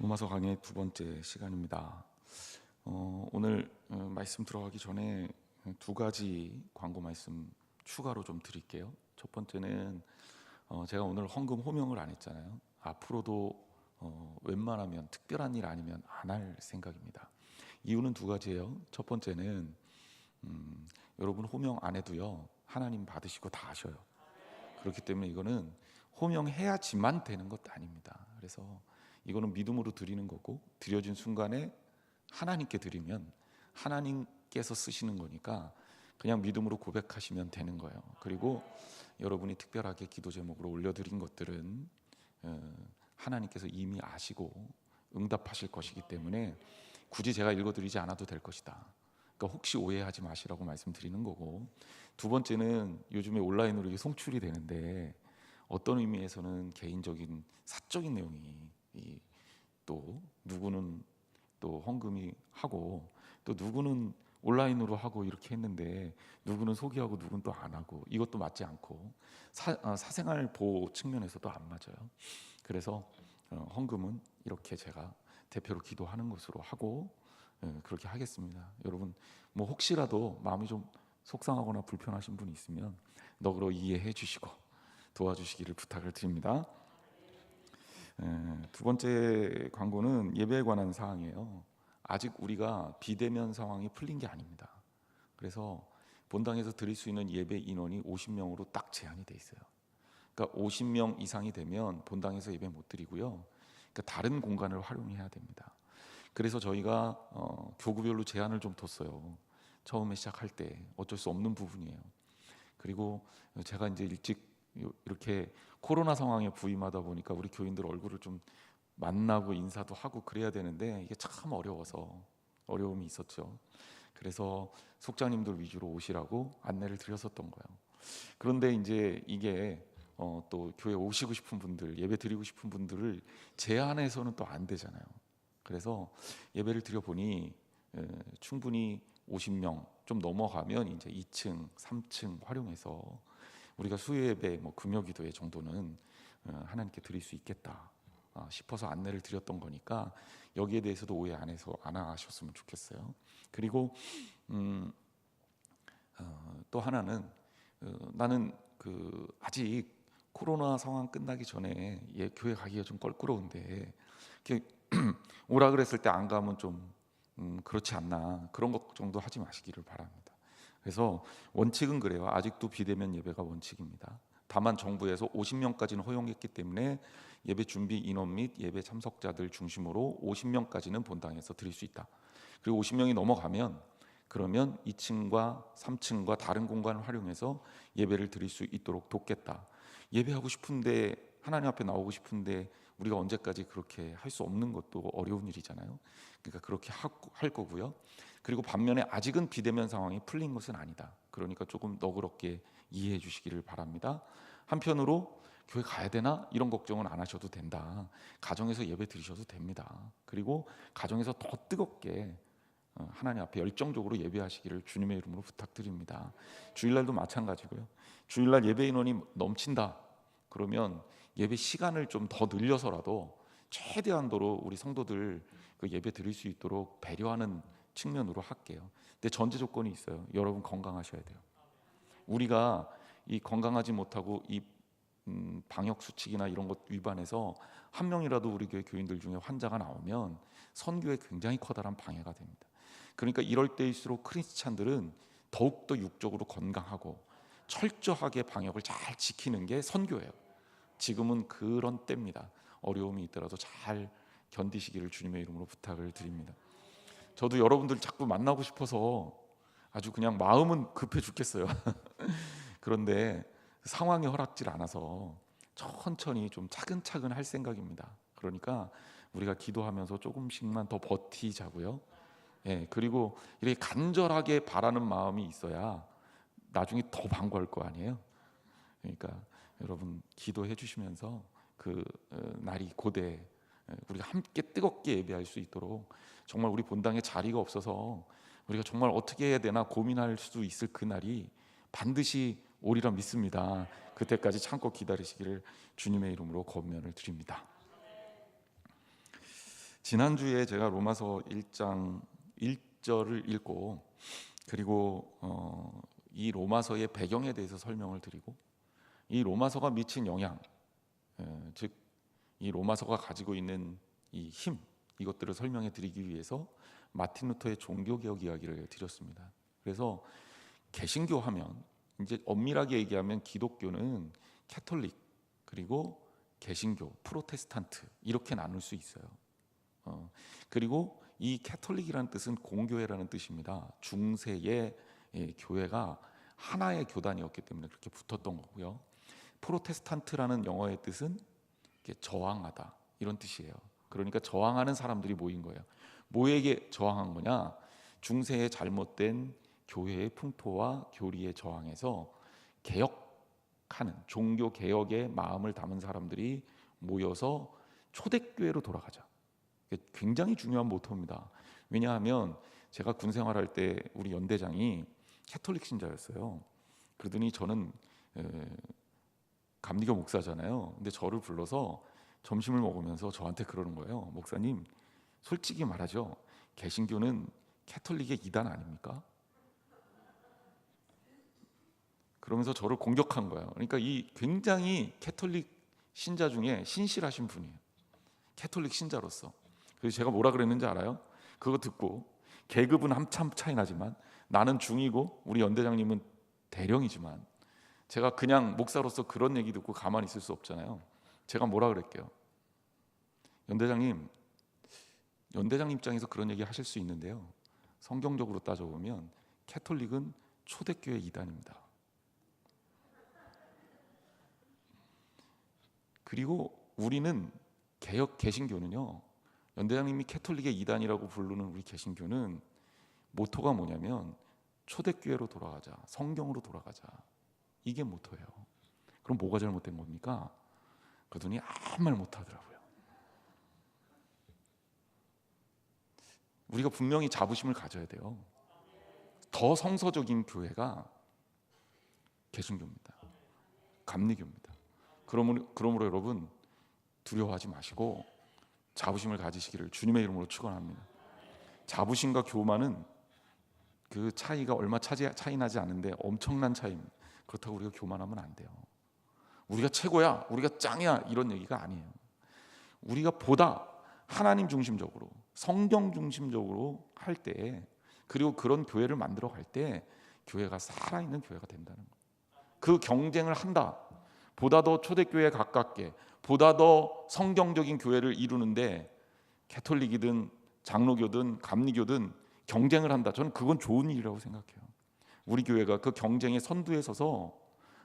로마서 강의 두 번째 시간입니다. 오늘 말씀 들어가기 전에 두 가지 광고 말씀 추가로 좀 드릴게요. 첫 번째는 제가 오늘 헌금 호명을 안 했잖아요. 앞으로도 웬만하면 특별한 일 아니면 안 할 생각입니다. 이유는 두 가지예요. 첫 번째는 여러분 호명 안 해도요 하나님 받으시고 다 하셔요. 그렇기 때문에 이거는 호명해야지만 되는 것도 아닙니다. 그래서 이거는 믿음으로 드리는 거고, 드려진 순간에 하나님께 드리면 하나님께서 쓰시는 거니까 그냥 믿음으로 고백하시면 되는 거예요. 그리고 여러분이 특별하게 기도 제목으로 올려드린 것들은 하나님께서 이미 아시고 응답하실 것이기 때문에 굳이 제가 읽어드리지 않아도 될 것이다. 그러니까 혹시 오해하지 마시라고 말씀드리는 거고, 두 번째는 요즘에 온라인으로 이게 송출이 되는데 어떤 의미에서는 개인적인 사적인 내용이 또 누구는 또 헌금이 하고 또 누구는 온라인으로 하고 이렇게 했는데 누구는 소개하고 누구는 또 안 하고, 이것도 맞지 않고 사생활 보호 측면에서도 안 맞아요. 그래서 헌금은 이렇게 제가 대표로 기도하는 것으로 하고 그렇게 하겠습니다. 여러분 뭐 혹시라도 마음이 좀 속상하거나 불편하신 분이 있으면 너그러 이해해 주시고 도와주시기를 부탁을 드립니다. 두 번째 광고는 예배에 관한 사항이에요. 아직 우리가 비대면 상황이 풀린 게 아닙니다. 그래서 본당에서 드릴 수 있는 예배 인원이 50명으로 딱 제한이 돼 있어요. 그러니까 50명 이상이 되면 본당에서 예배 못 드리고요. 그러니까 다른 공간을 활용해야 됩니다. 그래서 저희가 교구별로 제한을 좀 뒀어요. 처음에 시작할 때 어쩔 수 없는 부분이에요. 그리고 제가 이제 일찍 이렇게 코로나 상황에 부임하다 보니까 우리 교인들 얼굴을 좀 만나고 인사도 하고 그래야 되는데 이게 참 어려워서 어려움이 있었죠. 그래서 속장님들 위주로 오시라고 안내를 드렸었던 거예요. 그런데 이제 이게 또 교회 오시고 싶은 분들, 예배 드리고 싶은 분들을 제한해서는 또 안 되잖아요. 그래서 예배를 드려보니 충분히 50명 좀 넘어가면 이제 2층, 3층 활용해서 우리가 수요예배, 금요기도회 정도는 하나님께 드릴 수 있겠다 싶어서 안내를 드렸던 거니까 여기에 대해서도 오해 안 하셨으면 좋겠어요. 그리고 또 하나는 나는 아직 코로나 상황 끝나기 전에 교회 가기가 좀 껄끄러운데 오라 그랬을 때 안 가면 좀 그렇지 않나, 그런 것 정도 하지 마시기를 바랍니다. 그래서 원칙은 그래요. 아직도 비대면 예배가 원칙입니다. 다만 정부에서 50명까지는 허용했기 때문에 예배 준비 인원 및 예배 참석자들 중심으로 50명까지는 본당에서 드릴 수 있다. 그리고 50명이 넘어가면 그러면 2층과 3층과 다른 공간을 활용해서 예배를 드릴 수 있도록 돕겠다. 예배하고 싶은데, 하나님 앞에 나오고 싶은데 우리가 언제까지 그렇게 할 수 없는 것도 어려운 일이잖아요. 그러니까 그렇게 할 거고요. 그리고 반면에 아직은 비대면 상황이 풀린 것은 아니다. 그러니까 조금 너그럽게 이해해 주시기를 바랍니다. 한편으로 교회 가야 되나 이런 걱정은 안 하셔도 된다. 가정에서 예배 드리셔도 됩니다. 그리고 가정에서 더 뜨겁게 하나님 앞에 열정적으로 예배하시기를 주님의 이름으로 부탁드립니다. 주일날도 마찬가지고요. 주일날 예배 인원이 넘친다 그러면 예배 시간을 좀 더 늘려서라도 최대한도로 우리 성도들 그 예배 드릴 수 있도록 배려하는 측면으로 할게요. 근데 전제 조건이 있어요. 여러분 건강하셔야 돼요. 우리가 이 건강하지 못하고 이 방역 수칙이나 이런 것 위반해서 한 명이라도 우리 교회 교인들 중에 환자가 나오면 선교에 굉장히 커다란 방해가 됩니다. 그러니까 이럴 때일수록 크리스찬들은 더욱더 육적으로 건강하고 철저하게 방역을 잘 지키는 게 선교예요. 지금은 그런 때입니다. 어려움이 있더라도 잘 견디시기를 주님의 이름으로 부탁을 드립니다. 저도 여러분들 자꾸 만나고 싶어서 아주 그냥 마음은 급해 죽겠어요. 그런데 상황이 허락질 않아서 천천히 좀 차근차근 할 생각입니다. 그러니까 우리가 기도하면서 조금씩만 더 버티자고요. 그리고 이렇게 간절하게 바라는 마음이 있어야 나중에 더 방구할 거 아니에요. 그러니까 여러분 기도해 주시면서 날이 고대 우리가 함께 뜨겁게 예배할 수 있도록, 정말 우리 본당에 자리가 없어서 우리가 정말 어떻게 해야 되나 고민할 수도 있을 그 날이 반드시 오리라 믿습니다. 그때까지 참고 기다리시기를 주님의 이름으로 권면을 드립니다. 지난주에 제가 로마서 1장 1절을 읽고 그리고 이 로마서의 배경에 대해서 설명을 드리고 이 로마서가 미친 영향, 즉 이 로마서가 가지고 있는 이 힘, 이것들을 설명해 드리기 위해서 마틴 루터의 종교개혁 이야기를 드렸습니다. 그래서 개신교 하면 이제 엄밀하게 얘기하면 기독교는 캐톨릭 그리고 개신교, 프로테스탄트 이렇게 나눌 수 있어요. 그리고 이 캐톨릭이라는 뜻은 공교회라는 뜻입니다. 중세의 교회가 하나의 교단이었기 때문에 그렇게 붙었던 거고요. 프로테스탄트라는 영어의 뜻은 저항하다 이런 뜻이에요. 그러니까 저항하는 사람들이 모인 거예요. 뭐에게 저항한 거냐? 중세의 잘못된 교회의 풍토와 교리에 저항해서 개혁하는 종교 개혁의 마음을 담은 사람들이 모여서 초대교회로 돌아가자. 굉장히 중요한 모토입니다. 왜냐하면 제가 군 생활할 때 우리 연대장이 캐톨릭 신자였어요. 그러더니 저는 감리교 목사잖아요. 근데 저를 불러서 점심을 먹으면서 저한테 그러는 거예요. 목사님, 솔직히 말하죠. 개신교는 캐톨릭의 이단 아닙니까? 그러면서 저를 공격한 거예요. 그러니까 이 굉장히 캐톨릭 신자 중에 신실하신 분이에요. 캐톨릭 신자로서. 그래서 제가 뭐라 그랬는지 알아요? 그거 듣고 계급은 한참 차이 나지만 나는 중이고 우리 연대장님은 대령이지만 제가 그냥 목사로서 그런 얘기 듣고 가만히 있을 수 없잖아요. 제가 뭐라 그랬게요? 연대장님 입장에서 그런 얘기 하실 수 있는데요. 성경적으로 따져보면 캐톨릭은 초대교회 이단입니다. 그리고 우리는 개신교는요. 연대장님이 캐톨릭의 이단이라고 부르는 우리 개신교는 모토가 뭐냐면 초대교회로 돌아가자, 성경으로 돌아가자. 이게 모토예요. 그럼 뭐가 잘못된 겁니까? 그러더니 아무 말 못하더라고요. 우리가 분명히 자부심을 가져야 돼요. 더 성서적인 교회가 개신교입니다. 감리교입니다. 그러므로 여러분 두려워하지 마시고 자부심을 가지시기를 주님의 이름으로 축원합니다. 자부심과 교만은 그 차이가 얼마 차이 나지 않는데 엄청난 차이입니다. 그렇다고 우리가 교만하면 안 돼요. 우리가 최고야, 우리가 짱이야 이런 얘기가 아니에요. 우리가 보다 하나님 중심적으로 성경 중심적으로 할 때 그리고 그런 교회를 만들어 갈 때 교회가 살아있는 교회가 된다는 거예요. 그 경쟁을 한다. 보다 더 초대교회에 가깝게 보다 더 성경적인 교회를 이루는데 캐톨릭이든 장로교든 감리교든 경쟁을 한다. 저는 그건 좋은 일이라고 생각해요. 우리 교회가 그 경쟁의 선두에 서서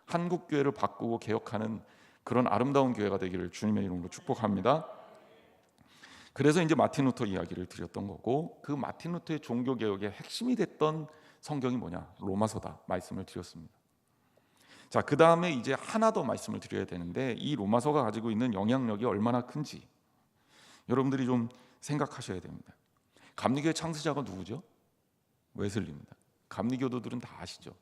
한국 교회를 바꾸고 개혁하는 그런 아름다운 교회가 되기를 주님의 이름으로 축복합니다. 그래서 이제 마틴 루터 이야기를 드렸던 거고 그 마틴 루터의 종교 개혁의 핵심이 됐던 성경이 뭐냐? 로마서다 말씀을 드렸습니다. 자, 그 다음에 이제 하나 더 말씀을 드려야 되는데 이 로마서가 가지고 있는 영향력이 얼마나 큰지 여러분들이 좀 생각하셔야 됩니다. 감리교의 창시자가 누구죠? 웨슬리입니다. 감리교도들은 다 아시죠?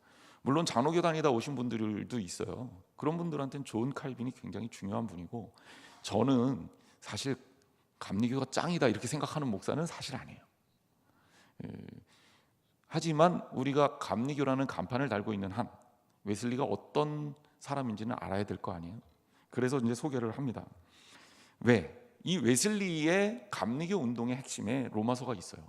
물론 장로교 다니다 오신 분들도 있어요. 그런 분들한테는 존 칼빈이 굉장히 중요한 분이고 저는 사실 감리교가 짱이다 이렇게 생각하는 목사는 사실 아니에요. 하지만 우리가 감리교라는 간판을 달고 있는 한 웨슬리가 어떤 사람인지는 알아야 될 거 아니에요. 그래서 이제 소개를 합니다. 왜? 이 웨슬리의 감리교 운동의 핵심에 로마서가 있어요.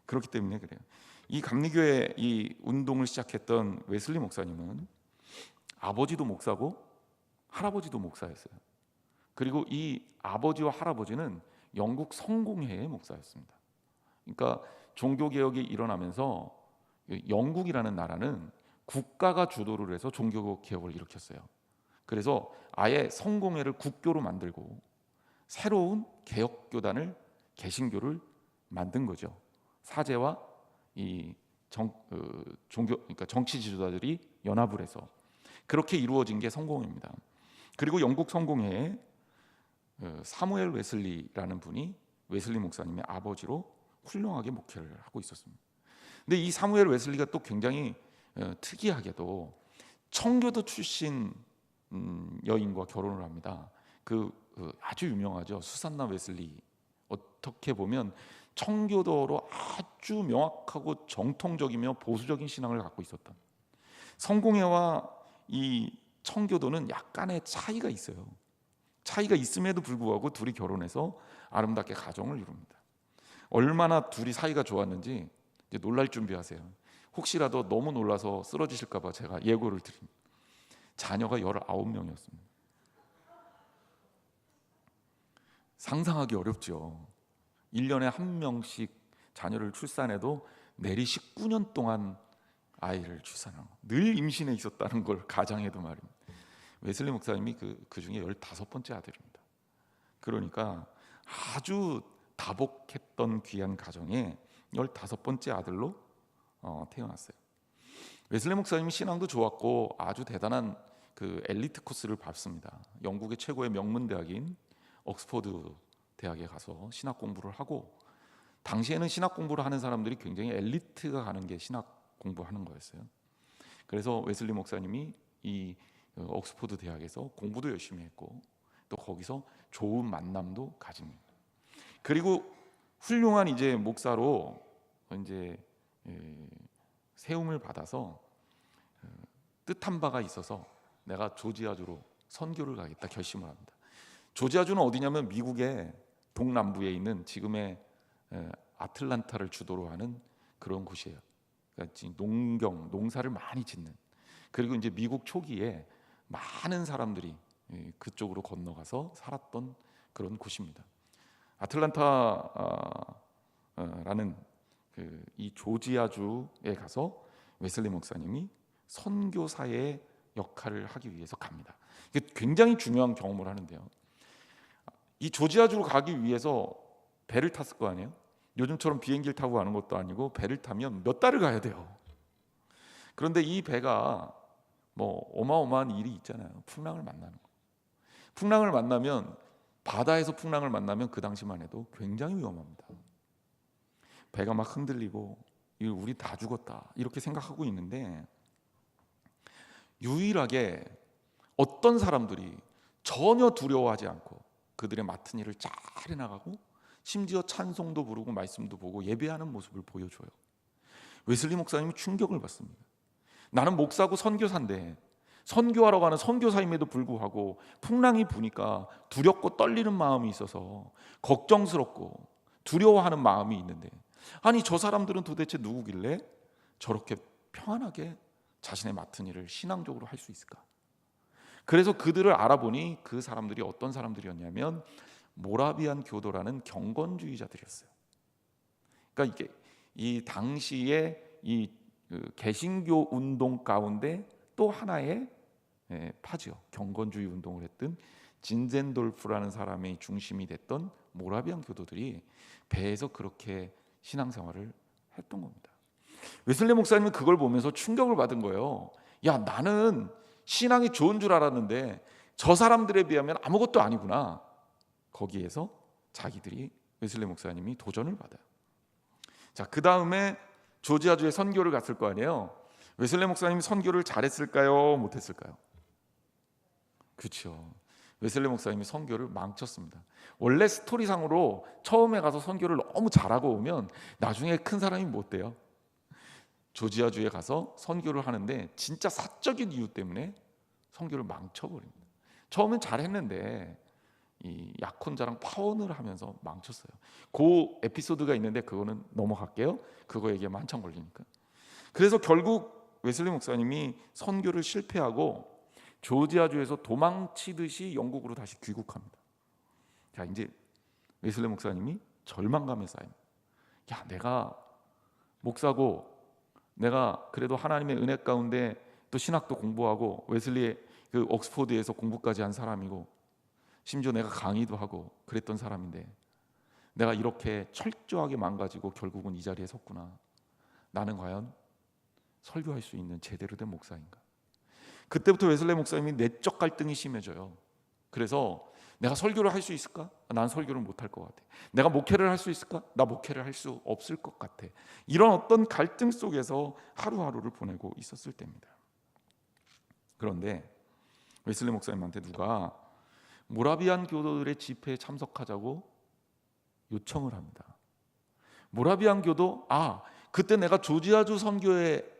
그렇기 때문에 그래요. 이 감리교의 이 운동을 시작했던 웨슬리 목사님은 아버지도 목사고 할아버지도 목사였어요. 그리고 이 아버지와 할아버지는 영국 성공회의 목사였습니다. 그러니까 종교개혁이 일어나면서 영국이라는 나라는 국가가 주도를 해서 종교개혁을 일으켰어요. 그래서 아예 성공회를 국교로 만들고 새로운 개혁교단을 개신교를 만든 거죠. 사제와 이 종교 그러니까 정치 지도자들이 연합을 해서 그렇게 이루어진 게 성공회입니다. 그리고 영국 성공회에 사무엘 웨슬리라는 분이 웨슬리 목사님의 아버지로 훌륭하게 목회를 하고 있었습니다. 근데 이 사무엘 웨슬리가 또 굉장히 특이하게도 청교도 출신 여인과 결혼을 합니다. 아주 유명하죠. 수산나 웨슬리 어떻게 보면 청교도로 아주 명확하고 정통적이며 보수적인 신앙을 갖고 있었던, 성공회와 이 청교도는 약간의 차이가 있어요. 차이가 있음에도 불구하고 둘이 결혼해서 아름답게 가정을 이룹니다. 얼마나 둘이 사이가 좋았는지 이제 놀랄 준비하세요. 혹시라도 너무 놀라서 쓰러지실까 봐 제가 예고를 드립니다. 자녀가 19명이었습니다. 상상하기 어렵죠. 1년에 한 명씩 자녀를 출산해도 내리 19년 동안 아이를 출산하고 늘 임신해 있었다는 걸 가정해도 말입니다. 웨슬리 목사님이 그 중에 15번째 아들입니다. 그러니까 아주 다복했던 귀한 가정에 15번째 아들로 태어났어요. 웨슬리 목사님이 신앙도 좋았고 아주 대단한 그 엘리트 코스를 밟습니다. 영국의 최고의 명문 대학인 옥스퍼드 대학에 가서 신학 공부를 하고, 당시에는 신학 공부를 하는 사람들이 굉장히 엘리트가 가는 게 신학 공부하는 거였어요. 그래서 웨슬리 목사님이 이 옥스퍼드 대학에서 공부도 열심히 했고 또 거기서 좋은 만남도 가집니다. 그리고 훌륭한 이제 목사로 이제 세움을 받아서 뜻한 바가 있어서 내가 조지아주로 선교를 가겠다 결심을 합니다. 조지아주는 어디냐면 미국의 동남부에 있는 지금의 아틀란타를 주도로 하는 그런 곳이에요. 그러니까 농사를 많이 짓는, 그리고 이제 미국 초기에 많은 사람들이 그쪽으로 건너가서 살았던 그런 곳입니다. 아틀란타라는 이 조지아주에 가서 웨슬리 목사님이 선교사의 역할을 하기 위해서 갑니다. 이게 굉장히 중요한 경험을 하는데요. 이 조지아주로 가기 위해서 배를 탔을 거 아니에요? 요즘처럼 비행기를 타고 가는 것도 아니고 배를 타면 몇 달을 가야 돼요. 그런데 이 배가 뭐 어마어마한 일이 있잖아요. 풍랑을 만나는 거. 풍랑을 만나면, 바다에서 풍랑을 만나면 그 당시만 해도 굉장히 위험합니다. 배가 막 흔들리고 우리 다 죽었다 이렇게 생각하고 있는데, 유일하게 어떤 사람들이 전혀 두려워하지 않고 그들의 맡은 일을 잘 해나가고 심지어 찬송도 부르고 말씀도 보고 예배하는 모습을 보여줘요. 웨슬리 목사님이 충격을 받습니다. 나는 목사고 선교사인데, 선교하러 가는 선교사임에도 불구하고 풍랑이 부니까 두렵고 떨리는 마음이 있어서 걱정스럽고 두려워하는 마음이 있는데, 아니 저 사람들은 도대체 누구길래 저렇게 평안하게 자신의 맡은 일을 신앙적으로 할 수 있을까? 그래서 그들을 알아보니 그 사람들이 어떤 사람들이었냐면 모라비안 교도라는 경건주의자들이었어요. 그러니까 이게 이 당시에 이 개신교 운동 가운데 또 하나의 파지요. 경건주의 운동을 했던 진젠돌프라는 사람의 중심이 됐던 모라비안 교도들이 배에서 그렇게 신앙생활을 했던 겁니다. 웨슬리 목사님은 그걸 보면서 충격을 받은 거예요. 야, 나는 신앙이 좋은 줄 알았는데 저 사람들에 비하면 아무것도 아니구나. 거기에서 자기들이, 웨슬리 목사님이 도전을 받아요. 자, 그 다음에 조지아주에 선교를 갔을 거 아니에요. 웨슬리 목사님이 선교를 잘했을까요? 못했을까요? 그렇죠. 웨슬리 목사님이 선교를 망쳤습니다. 원래 스토리상으로 처음에 가서 선교를 너무 잘하고 오면 나중에 큰 사람이 못 돼요. 조지아주에 가서 선교를 하는데 진짜 사적인 이유 때문에 선교를 망쳐버립니다. 처음엔 잘했는데 이 약혼자랑 파혼을 하면서 망쳤어요. 그 에피소드가 있는데 그거는 넘어갈게요. 그거 얘기하면 한참 걸리니까. 그래서 결국 웨슬리 목사님이 선교를 실패하고 조지아주에서 도망치듯이 영국으로 다시 귀국합니다. 자, 이제 웨슬리 목사님이 절망감에 쌓입니다. 야, 내가 목사고 내가 그래도 하나님의 은혜 가운데 또 신학도 공부하고 웨슬리의 그 옥스퍼드에서 공부까지 한 사람이고 심지어 내가 강의도 하고 그랬던 사람인데 내가 이렇게 철저하게 망가지고 결국은 이 자리에 섰구나. 나는 과연 설교할 수 있는 제대로 된 목사인가? 그때부터 웨슬리 목사님이 내적 갈등이 심해져요. 그래서 내가 설교를 할 수 있을까? 난 설교를 못할 것 같아. 내가 목회를 할 수 있을까? 나 목회를 할 수 없을 것 같아. 이런 어떤 갈등 속에서 하루하루를 보내고 있었을 때입니다. 그런데 웨슬리 목사님한테 누가 모라비안 교도들의 집회에 참석하자고 요청을 합니다. 모라비안교도 그때 내가 조지아주 선교회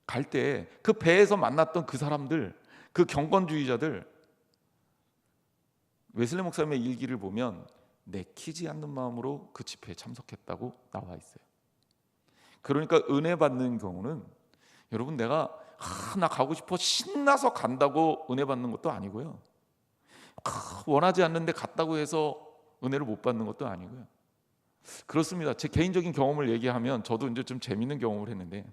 갈 때 그 배에서 만났던 그 사람들, 그 경건주의자들, 웨슬리 목사님의 일기를 보면 내키지 않는 마음으로 그 집회에 참석했다고 나와 있어요. 그러니까 은혜 받는 경우는 여러분 내가 나 가고 싶어 신나서 간다고 은혜 받는 것도 아니고요, 원하지 않는데 갔다고 해서 은혜를 못 받는 것도 아니고요. 그렇습니다. 제 개인적인 경험을 얘기하면 저도 이제 좀 재밌는 경험을 했는데,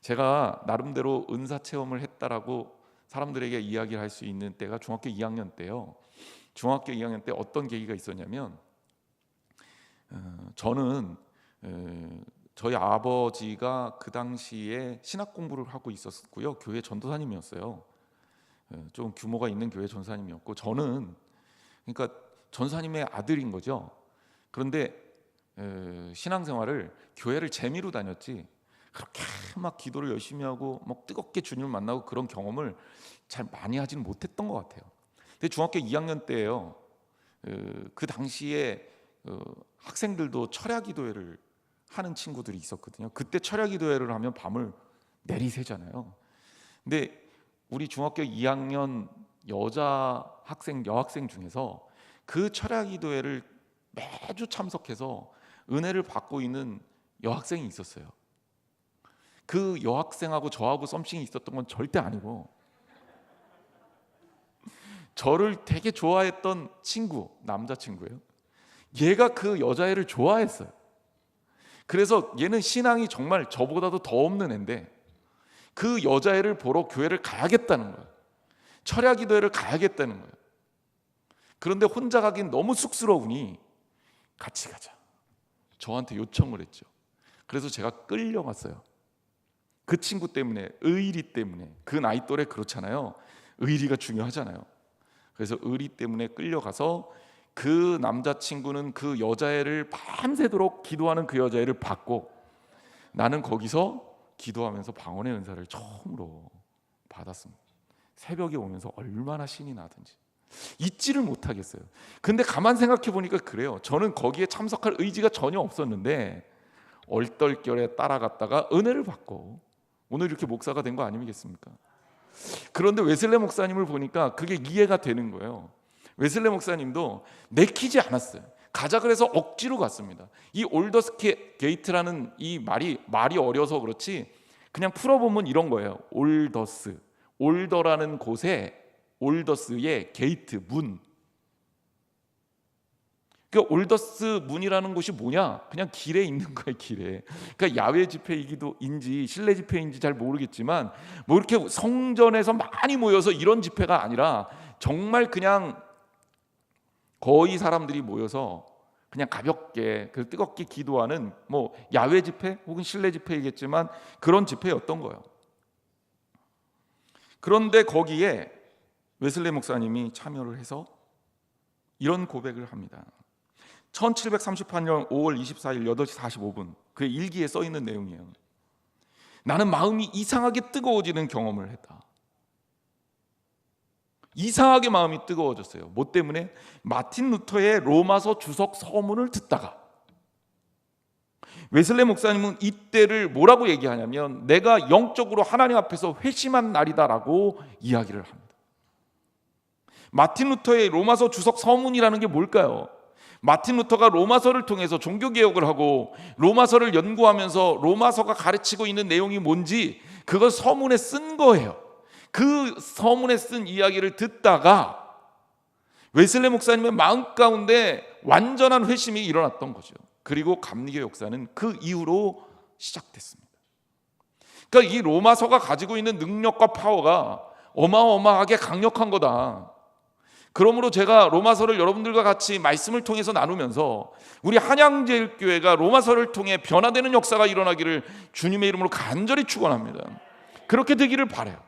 제가 나름대로 은사 체험을 했다라고 사람들에게 이야기를 할 수 있는 때가 중학교 2학년 때요. 중학교 2학년 때 어떤 계기가 있었냐면, 저는 저희 아버지가 그 당시에 신학 공부를 하고 있었고요, 교회 전도사님이었어요. 좀 규모가 있는 교회 전사님이었고, 저는 그러니까 전사님의 아들인 거죠. 그런데 신앙생활을 교회를 재미로 다녔지 그렇게 막 기도를 열심히 하고 막 뜨겁게 주님을 만나고 그런 경험을 잘 많이 하지는 못했던 것 같아요. 근데 중학교 2학년 때예요. 그 당시에 학생들도 철야기도회를 하는 친구들이 있었거든요. 그때 철야기도회를 하면 밤을 내리새잖아요. 근데 우리 중학교 2학년 여학생 중에서 그 철야기도회를 매주 참석해서 은혜를 받고 있는 여학생이 있었어요. 그 여학생하고 저하고 썸씽이 있었던 건 절대 아니고, 저를 되게 좋아했던 친구, 남자친구예요. 얘가 그 여자애를 좋아했어요. 그래서 얘는 신앙이 정말 저보다도 더 없는 애인데 그 여자애를 보러 교회를 가야겠다는 거예요. 철야기도회를 가야겠다는 거예요. 그런데 혼자 가긴 너무 쑥스러우니 같이 가자, 저한테 요청을 했죠. 그래서 제가 끌려갔어요. 그 친구 때문에, 의리 때문에. 그 나이 또래 그렇잖아요. 의리가 중요하잖아요. 그래서 의리 때문에 끌려가서 그 남자친구는 그 여자애를 밤새도록 기도하는 그 여자애를 받고, 나는 거기서 기도하면서 방언의 은사를 처음으로 받았습니다. 새벽에 오면서 얼마나 신이 나든지 잊지를 못하겠어요. 근데 가만 생각해 보니까 그래요. 저는 거기에 참석할 의지가 전혀 없었는데 얼떨결에 따라갔다가 은혜를 받고 오늘 이렇게 목사가 된 거 아니겠습니까? 그런데 웨슬레 목사님을 보니까 그게 이해가 되는 거예요. 웨슬레 목사님도 내키지 않았어요. 가자 그래서 억지로 갔습니다. 이 올더스 게이트라는 이 말이 어려서 그렇지 그냥 풀어보면 이런 거예요. 올더라는 곳에 올더스의 게이트, 문. 그러니까 올더스 문이라는 곳이 뭐냐? 그냥 길에 있는 거예요, 길에. 그러니까 야외 집회이기도인지 실내 집회인지 잘 모르겠지만 뭐 이렇게 성전에서 많이 모여서 이런 집회가 아니라 정말 그냥 거의 사람들이 모여서 그냥 가볍게 뜨겁게 기도하는 뭐 야외 집회 혹은 실내 집회이겠지만 그런 집회였던 거예요. 그런데 거기에 웨슬레 목사님이 참여를 해서 이런 고백을 합니다. 1738년 5월 24일 8시 45분 그의 일기에 써 있는 내용이에요. 나는 마음이 이상하게 뜨거워지는 경험을 했다. 이상하게 마음이 뜨거워졌어요. 뭐 때문에? 마틴 루터의 로마서 주석 서문을 듣다가. 웨슬레 목사님은 이때를 뭐라고 얘기하냐면 내가 영적으로 하나님 앞에서 회심한 날이다라고 이야기를 합니다. 마틴 루터의 로마서 주석 서문이라는 게 뭘까요? 마틴 루터가 로마서를 통해서 종교개혁을 하고 로마서를 연구하면서 로마서가 가르치고 있는 내용이 뭔지 그걸 서문에 쓴 거예요. 그 서문에 쓴 이야기를 듣다가 웨슬레 목사님의 마음 가운데 완전한 회심이 일어났던 거죠. 그리고 감리교 역사는 그 이후로 시작됐습니다. 그러니까 이 로마서가 가지고 있는 능력과 파워가 어마어마하게 강력한 거다. 그러므로 제가 로마서를 여러분들과 같이 말씀을 통해서 나누면서 우리 한양제일교회가 로마서를 통해 변화되는 역사가 일어나기를 주님의 이름으로 간절히 축원합니다. 그렇게 되기를 바라요.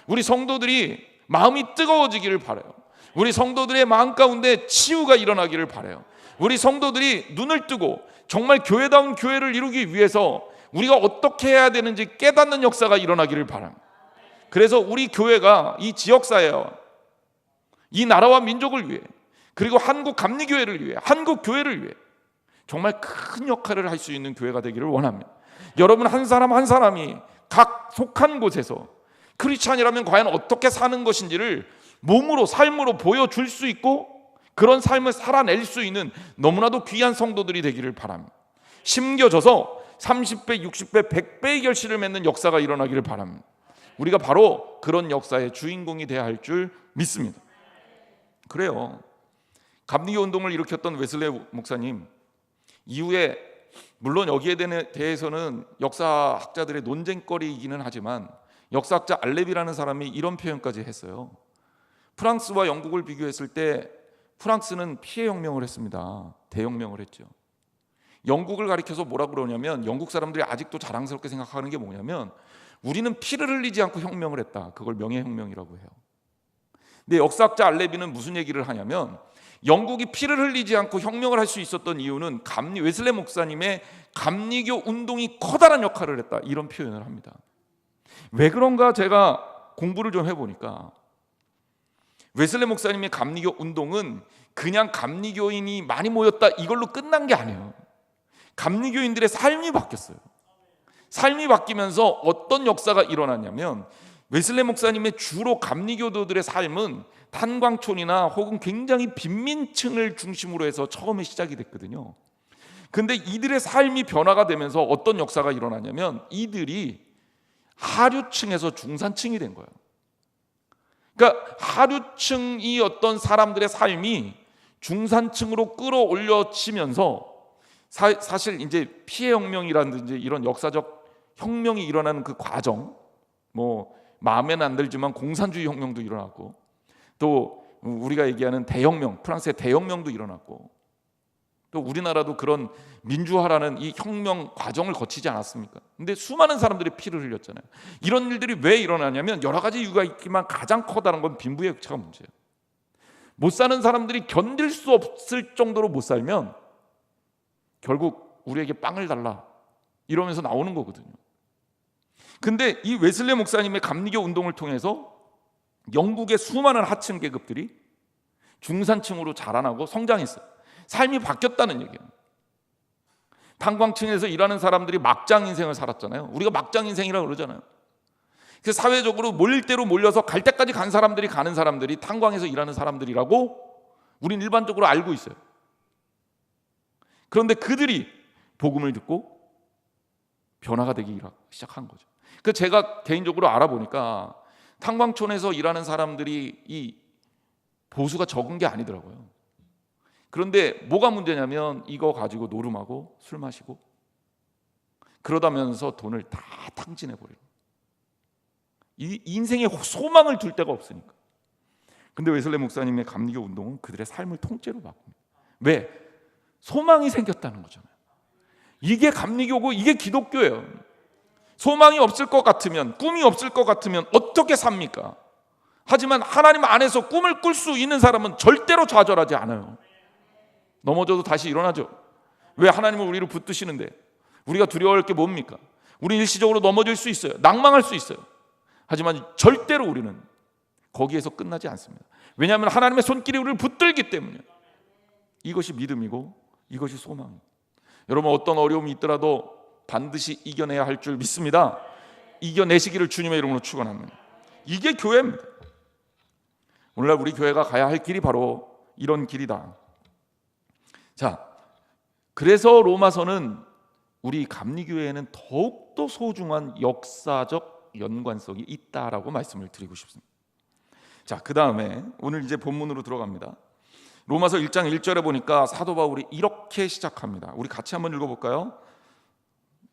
우리 성도들이 마음이 뜨거워지기를 바라요. 우리 성도들의 마음 가운데 치유가 일어나기를 바라요. 우리 성도들이 눈을 뜨고 정말 교회다운 교회를 이루기 위해서 우리가 어떻게 해야 되는지 깨닫는 역사가 일어나기를 바랍니다. 그래서 우리 교회가 이 지역사회와 이 나라와 민족을 위해 그리고 한국 감리교회를 위해 한국 교회를 위해 정말 큰 역할을 할 수 있는 교회가 되기를 원합니다. 여러분 한 사람 한 사람이 각 속한 곳에서 크리스찬이라면 과연 어떻게 사는 것인지를 몸으로 삶으로 보여줄 수 있고 그런 삶을 살아낼 수 있는 너무나도 귀한 성도들이 되기를 바랍니다. 심겨져서 30배, 60배, 100배의 결실을 맺는 역사가 일어나기를 바랍니다. 우리가 바로 그런 역사의 주인공이 되어야 할 줄 믿습니다. 그래요. 감리교 운동을 일으켰던 웨슬레 목사님 이후에 물론 여기에 대해서는 역사학자들의 논쟁거리이기는 하지만 역사학자 알레비라는 사람이 이런 표현까지 했어요. 프랑스와 영국을 비교했을 때 프랑스는 피해 혁명을 했습니다. 대혁명을 했죠. 영국을 가리켜서 뭐라 그러냐면 영국 사람들이 아직도 자랑스럽게 생각하는 게 뭐냐면 우리는 피를 흘리지 않고 혁명을 했다. 그걸 명예혁명이라고 해요. 근데 역사학자 알레비는 무슨 얘기를 하냐면 영국이 피를 흘리지 않고 혁명을 할 수 있었던 이유는 웨슬레 목사님의 감리교 운동이 커다란 역할을 했다. 이런 표현을 합니다. 왜 그런가 제가 공부를 좀 해보니까 웨슬레 목사님의 감리교 운동은 그냥 감리교인이 많이 모였다 이걸로 끝난 게 아니에요. 감리교인들의 삶이 바뀌었어요. 삶이 바뀌면서 어떤 역사가 일어났냐면 웨슬레 목사님의 주로 감리교도들의 삶은 탄광촌이나 혹은 굉장히 빈민층을 중심으로 해서 처음에 시작이 됐거든요. 근데 이들의 삶이 변화가 되면서 어떤 역사가 일어나냐면 이들이 하류층에서 중산층이 된 거예요. 그러니까 하류층이 어떤 사람들의 삶이 중산층으로 끌어올려지면서 사실 이제 피해 혁명이라든지 이런 역사적 혁명이 일어나는 그 과정, 뭐 마음에는 안 들지만 공산주의 혁명도 일어났고 또 우리가 얘기하는 대혁명, 프랑스의 대혁명도 일어났고 또 우리나라도 그런 민주화라는 이 혁명 과정을 거치지 않았습니까? 근데 수많은 사람들이 피를 흘렸잖아요. 이런 일들이 왜 일어나냐면 여러 가지 이유가 있지만 가장 커다란 건 빈부격차가 문제예요. 못 사는 사람들이 견딜 수 없을 정도로 못 살면 결국 우리에게 빵을 달라 이러면서 나오는 거거든요. 근데 이 웨슬레 목사님의 감리교 운동을 통해서 영국의 수많은 하층 계급들이 중산층으로 자라나고 성장했어요. 삶이 바뀌었다는 얘기예요. 탄광층에서 일하는 사람들이 막장 인생을 살았잖아요. 우리가 막장 인생이라고 그러잖아요. 그래서 사회적으로 몰릴 대로 몰려서 갈 때까지 가는 사람들이 탄광에서 일하는 사람들이라고 우린 일반적으로 알고 있어요. 그런데 그들이 복음을 듣고 변화가 되기 시작한 거죠. 그 제가 개인적으로 알아보니까 탄광촌에서 일하는 사람들이 이 보수가 적은 게 아니더라고요. 그런데 뭐가 문제냐면 이거 가지고 노름하고 술 마시고 그러다면서 돈을 다 탕진해버려요. 이 인생에 소망을 둘 데가 없으니까. 근데 웨슬레 목사님의 감리교 운동은 그들의 삶을 통째로 바꿉니다. 왜? 소망이 생겼다는 거잖아요. 이게 감리교고 이게 기독교예요. 소망이 없을 것 같으면, 꿈이 없을 것 같으면 어떻게 삽니까? 하지만 하나님 안에서 꿈을 꿀 수 있는 사람은 절대로 좌절하지 않아요. 넘어져도 다시 일어나죠. 왜? 하나님은 우리를 붙드시는데. 우리가 두려워할 게 뭡니까? 우리는 일시적으로 넘어질 수 있어요. 낭망할 수 있어요. 하지만 절대로 우리는 거기에서 끝나지 않습니다. 왜냐하면 하나님의 손길이 우리를 붙들기 때문에. 이것이 믿음이고 이것이 소망입니다. 여러분 어떤 어려움이 있더라도 반드시 이겨내야 할 줄 믿습니다. 이겨내시기를 주님의 이름으로 축원합니다. 이게 교회입니다. 오늘날 우리 교회가 가야 할 길이 바로 이런 길이다. 자, 그래서 로마서는 우리 감리교회에는 더욱더 소중한 역사적 연관성이 있다라고 말씀을 드리고 싶습니다. 자, 그 다음에 오늘 이제 본문으로 들어갑니다. 로마서 1장 1절에 보니까 사도 바울이 이렇게 시작합니다. 우리 같이 한번 읽어볼까요?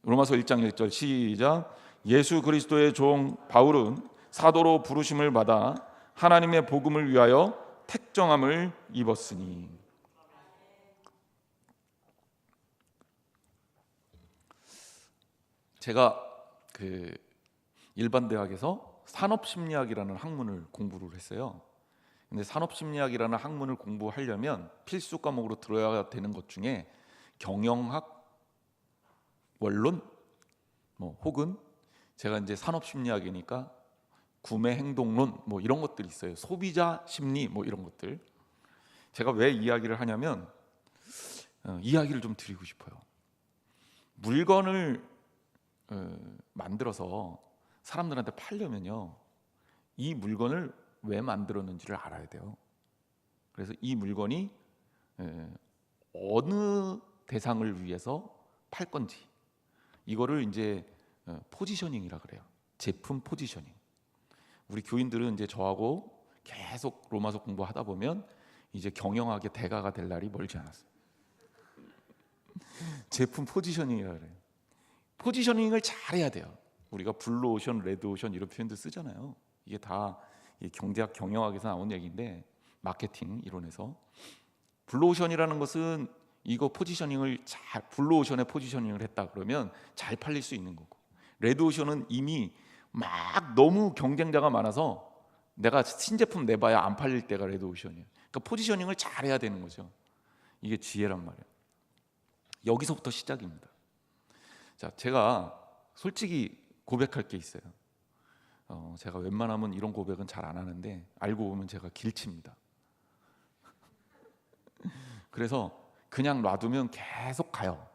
로마서 1장 1절 시작. 예수 그리스도의 종 바울은 사도로 부르심을 받아 하나님의 복음을 위하여 택정함을 입었으니. 제가 그 일반 대학에서 산업심리학이라는 학문을 공부를 했어요. 근데 산업심리학이라는 학문을 공부하려면 필수 과목으로 들어야 되는 것 중에 경영학, 원론, 혹은 제가 이제 산업심리학이니까 구매행동론 이런 것들이 있어요. 소비자 심리 이런 것들. 제가 왜 이야기를 하냐면 이야기를 좀 드리고 싶어요. 물건을 만들어서 사람들한테 팔려면요, 이 물건을 왜 만들었는지를 알아야 돼요. 그래서 이 물건이 어느 대상을 위해서 팔 건지, 이거를 이제 포지셔닝이라 그래요. 제품 포지셔닝. 우리 교인들은 이제 저하고 계속 로마서 공부하다 보면 이제 경영학의 대가가 될 날이 멀지 않았어요. 제품 포지셔닝이라 그래요. 포지셔닝을 잘해야 돼요. 우리가 블루 오션, 레드 오션 이런 표현도 쓰잖아요. 이게 다 경제학, 경영학에서 나온 얘기인데, 마케팅 이론에서 블루 오션이라는 것은 이거 포지셔닝을 잘, 블루 오션에 포지셔닝을 했다 그러면 잘 팔릴 수 있는 거고, 레드 오션은 이미 막 너무 경쟁자가 많아서 내가 신제품 내봐야 안 팔릴 때가 레드 오션이에요. 그러니까 포지셔닝을 잘해야 되는 거죠. 이게 지혜란 말이에요. 여기서부터 시작입니다. 자, 제가 솔직히 고백할 게 있어요. 제가 웬만하면 이런 고백은 잘 안 하는데 알고 보면 제가 길칩니다. 그래서 그냥 놔두면 계속 가요.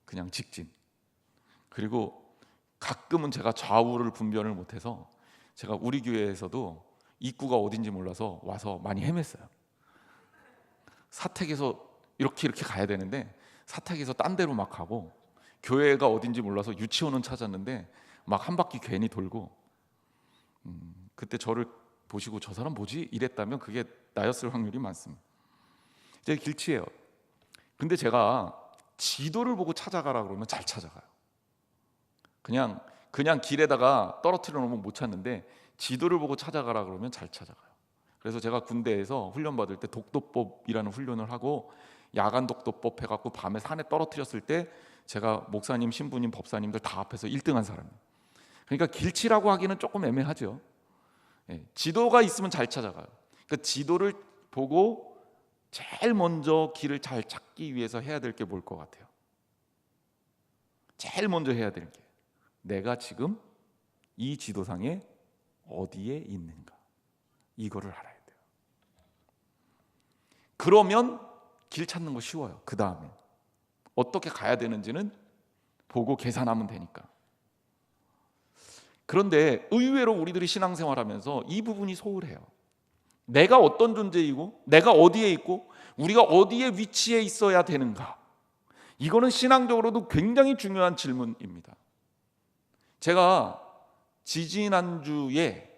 그냥 직진. 그리고 가끔은 제가 좌우를 분별을 못해서 제가 우리 교회에서도 입구가 어딘지 몰라서 와서 많이 헤맸어요. 사택에서 이렇게 가야 되는데 사택에서 딴 데로 막 가고, 교회가 어딘지 몰라서 유치원은 찾았는데 막 한 바퀴 괜히 돌고, 그때 저를 보시고 저 사람 뭐지? 이랬다면 그게 나였을 확률이 많습니다. 제가 길치예요. 근데 제가 지도를 보고 찾아가라 그러면 잘 찾아가요. 그냥 길에다가 떨어뜨려 놓으면 못 찾는데 지도를 보고 찾아가라 그러면 잘 찾아가요. 그래서 제가 군대에서 훈련 받을 때 독도법이라는 훈련을 하고, 야간 독도법 해갖고 밤에 산에 떨어뜨렸을 때 제가 목사님, 신부님, 법사님들 다 앞에서 1등한 사람이에요. 그러니까 길치라고 하기는 조금 애매하죠. 지도가 있으면 잘 찾아가요. 그러니까 지도를 보고 제일 먼저 길을 잘 찾기 위해서 해야 될 게 뭘 것 같아요? 제일 먼저 해야 될 게, 내가 지금 이 지도상에 어디에 있는가, 이거를 알아야 돼요. 그러면 길 찾는 거 쉬워요. 그 다음에 어떻게 가야 되는지는 보고 계산하면 되니까. 그런데 의외로 우리들이 신앙생활하면서 이 부분이 소홀해요. 내가 어떤 존재이고, 내가 어디에 있고, 우리가 어디에 위치해 있어야 되는가, 이거는 신앙적으로도 굉장히 중요한 질문입니다. 제가 지지난주에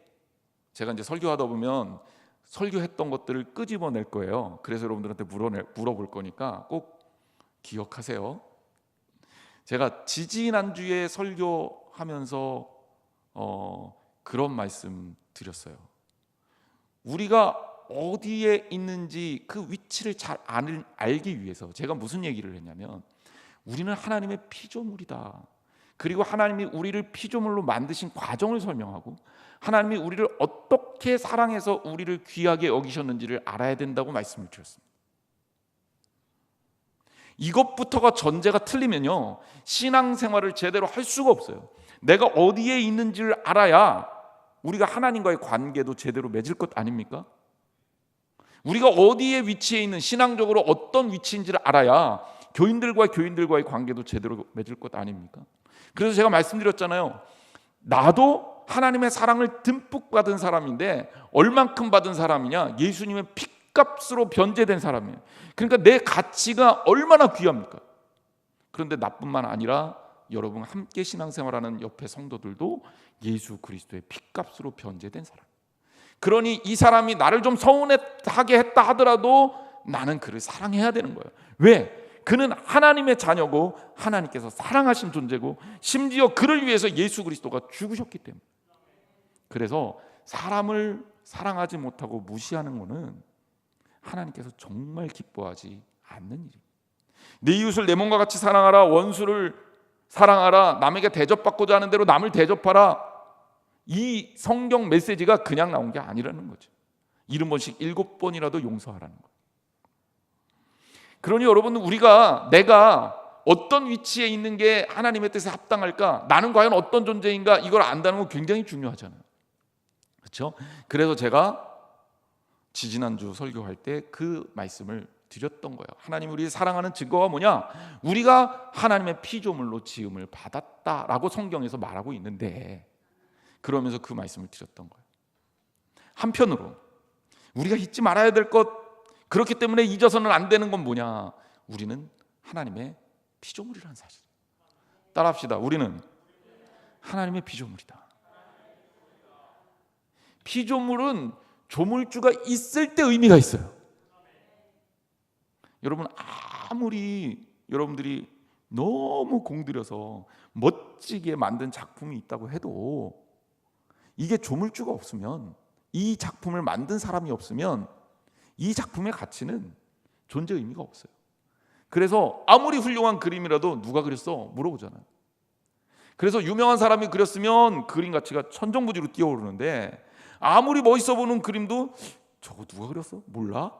제가 이제 설교하다 보면 설교했던 것들을 끄집어낼 거예요. 그래서 여러분들한테 물어볼 거니까 꼭 기억하세요. 제가 지지난주에 설교하면서 그런 말씀 드렸어요. 우리가 어디에 있는지 그 위치를 잘 알기 위해서 제가 무슨 얘기를 했냐면, 우리는 하나님의 피조물이다. 그리고 하나님이 우리를 피조물로 만드신 과정을 설명하고, 하나님이 우리를 어떻게 사랑해서 우리를 귀하게 여기셨는지를 알아야 된다고 말씀을 드렸습니다. 이것부터가 전제가 틀리면요, 신앙생활을 제대로 할 수가 없어요. 내가 어디에 있는지를 알아야 우리가 하나님과의 관계도 제대로 맺을 것 아닙니까? 우리가 어디에 위치해 있는, 신앙적으로 어떤 위치인지를 알아야 교인들과의 관계도 제대로 맺을 것 아닙니까? 그래서 제가 말씀드렸잖아요. 나도 하나님의 사랑을 듬뿍 받은 사람인데 얼만큼 받은 사람이냐? 예수님의 피값으로 변제된 사람이에요. 그러니까 내 가치가 얼마나 귀합니까? 그런데 나뿐만 아니라 여러분 함께 신앙생활하는 옆에 성도들도 예수 그리스도의 피값으로 변제된 사람. 그러니 이 사람이 나를 좀 서운하게 했다 하더라도 나는 그를 사랑해야 되는 거예요. 왜? 그는 하나님의 자녀고 하나님께서 사랑하신 존재고, 심지어 그를 위해서 예수 그리스도가 죽으셨기 때문에. 그래서 사람을 사랑하지 못하고 무시하는 것은 하나님께서 정말 기뻐하지 않는 일입니다. 내 이웃을 내 몸과 같이 사랑하라, 원수를 사랑하라, 남에게 대접받고자 하는 대로 남을 대접하라. 이 성경 메시지가 그냥 나온 게 아니라는 거죠. 70번씩 7번이라도 용서하라는 거예요. 그러니 여러분, 내가 어떤 위치에 있는 게 하나님의 뜻에 합당할까, 나는 과연 어떤 존재인가, 이걸 안다는 건 굉장히 중요하잖아요. 그렇죠? 그래서 제가 지지난주 설교할 때 그 말씀을 드렸던 거예요. 하나님 우리 사랑하는 증거가 뭐냐? 우리가 하나님의 피조물로 지음을 받았다라고 성경에서 말하고 있는데, 그러면서 그 말씀을 드렸던 거예요. 한편으로 우리가 잊지 말아야 될 것, 그렇기 때문에 잊어서는 안 되는 건 뭐냐? 우리는 하나님의 피조물이라는 사실. 따라합시다. 우리는 하나님의 피조물이다. 피조물은 조물주가 있을 때 의미가 있어요. 여러분, 아무리 여러분들이 너무 공들여서 멋지게 만든 작품이 있다고 해도 이게 조물주가 없으면, 이 작품을 만든 사람이 없으면 이 작품의 가치는 존재 의미가 없어요. 그래서 아무리 훌륭한 그림이라도 누가 그렸어? 물어보잖아요. 그래서 유명한 사람이 그렸으면 그림 가치가 천정부지로 뛰어오르는데, 아무리 멋있어 보는 그림도 저거 누가 그렸어? 몰라?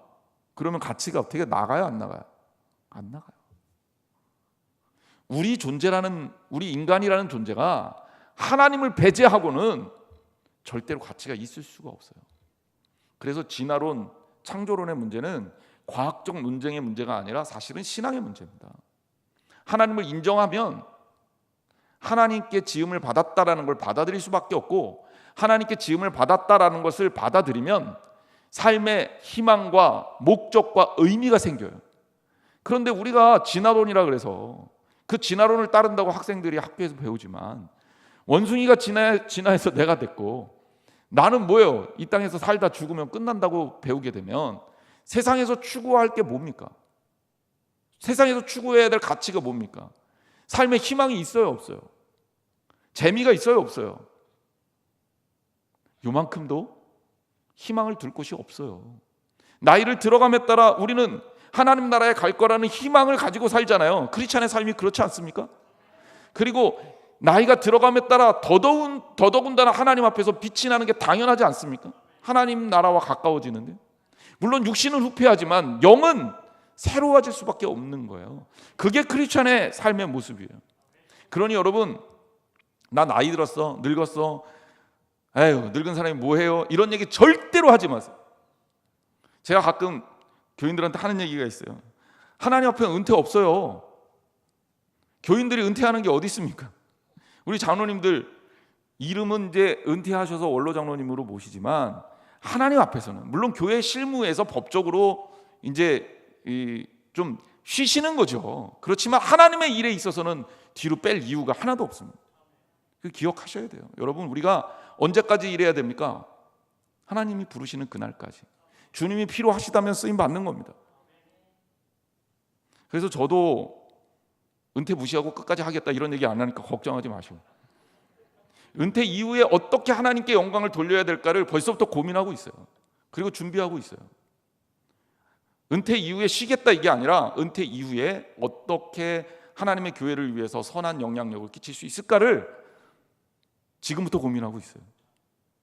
그러면 가치가 어떻게 나가요? 안 나가요? 안 나가요. 우리 존재라는, 우리 인간이라는 존재가 하나님을 배제하고는 절대로 가치가 있을 수가 없어요. 그래서 진화론, 창조론의 문제는 과학적 논쟁의 문제가 아니라 사실은 신앙의 문제입니다. 하나님을 인정하면 하나님께 지음을 받았다라는 걸 받아들일 수밖에 없고, 하나님께 지음을 받았다라는 것을 받아들이면 삶의 희망과 목적과 의미가 생겨요. 그런데 우리가 진화론이라 그래서 그 진화론을 따른다고 학생들이 학교에서 배우지만, 원숭이가 진화해서 내가 됐고 나는 뭐예요? 이 땅에서 살다 죽으면 끝난다고 배우게 되면 세상에서 추구할 게 뭡니까? 세상에서 추구해야 될 가치가 뭡니까? 삶의 희망이 있어요, 없어요? 재미가 있어요, 없어요? 요만큼도 희망을 둘 곳이 없어요. 나이를 들어감에 따라 우리는 하나님 나라에 갈 거라는 희망을 가지고 살잖아요. 크리스찬의 삶이 그렇지 않습니까? 그리고 나이가 들어감에 따라 더더군다나 하나님 앞에서 빛이 나는 게 당연하지 않습니까? 하나님 나라와 가까워지는데, 물론 육신은 후패하지만 영은 새로워질 수밖에 없는 거예요. 그게 크리스찬의 삶의 모습이에요. 그러니 여러분, 나 나이 들었어, 늙었어, 에휴 늙은 사람이 뭐해요, 이런 얘기 절대로 하지 마세요. 제가 가끔 교인들한테 하는 얘기가 있어요. 하나님 앞에 은퇴 없어요. 교인들이 은퇴하는 게 어디 있습니까? 우리 장로님들 이름은 이제 은퇴하셔서 원로 장로님으로 모시지만, 하나님 앞에서는 물론 교회 실무에서 법적으로 이제 좀 쉬시는 거죠. 그렇지만 하나님의 일에 있어서는 뒤로 뺄 이유가 하나도 없습니다. 그 기억하셔야 돼요. 여러분, 우리가 언제까지 일해야 됩니까? 하나님이 부르시는 그날까지. 주님이 필요하시다면 쓰임 받는 겁니다. 그래서 저도 은퇴 무시하고 끝까지 하겠다 이런 얘기 안 하니까 걱정하지 마시고, 은퇴 이후에 어떻게 하나님께 영광을 돌려야 될까를 벌써부터 고민하고 있어요. 그리고 준비하고 있어요. 은퇴 이후에 쉬겠다 이게 아니라, 은퇴 이후에 어떻게 하나님의 교회를 위해서 선한 영향력을 끼칠 수 있을까를 지금부터 고민하고 있어요.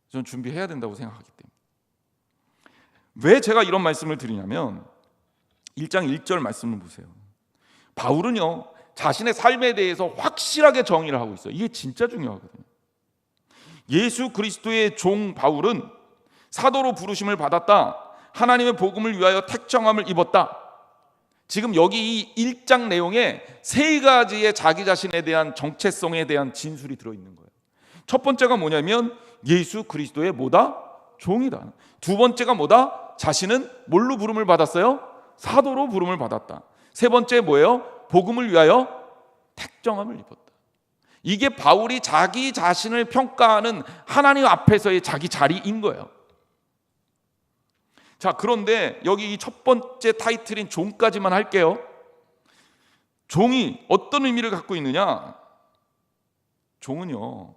저는 준비해야 된다고 생각하기 때문에. 왜 제가 이런 말씀을 드리냐면, 1장 1절 말씀을 보세요. 바울은요, 자신의 삶에 대해서 확실하게 정의를 하고 있어요. 이게 진짜 중요하거든요. 예수 그리스도의 종 바울은 사도로 부르심을 받았다. 하나님의 복음을 위하여 택정함을 입었다. 지금 여기 이 1장 내용에 세 가지의 자기 자신에 대한 정체성에 대한 진술이 들어있는 거예요. 첫 번째가 뭐냐면 예수 그리스도의 뭐다? 종이다. 두 번째가 뭐다? 자신은 뭘로 부름을 받았어요? 사도로 부름을 받았다. 세 번째 뭐예요? 복음을 위하여 택정함을 입었다. 이게 바울이 자기 자신을 평가하는 하나님 앞에서의 자기 자리인 거예요. 자, 그런데 여기 이 첫 번째 타이틀인 종까지만 할게요. 종이 어떤 의미를 갖고 있느냐? 종은요,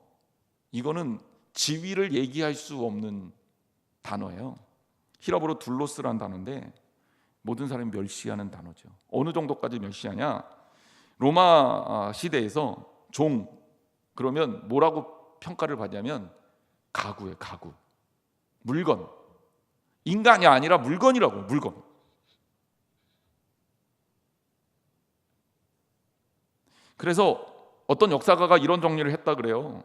이거는 지위를 얘기할 수 없는 단어예요. 히브리어로 둘로스라는 단어인데 모든 사람이 멸시하는 단어죠. 어느 정도까지 멸시하냐? 로마 시대에서 종 그러면 뭐라고 평가를 받냐면 가구예요. 가구, 물건. 인간이 아니라 물건이라고. 물건. 그래서 어떤 역사가가 이런 정리를 했다 그래요.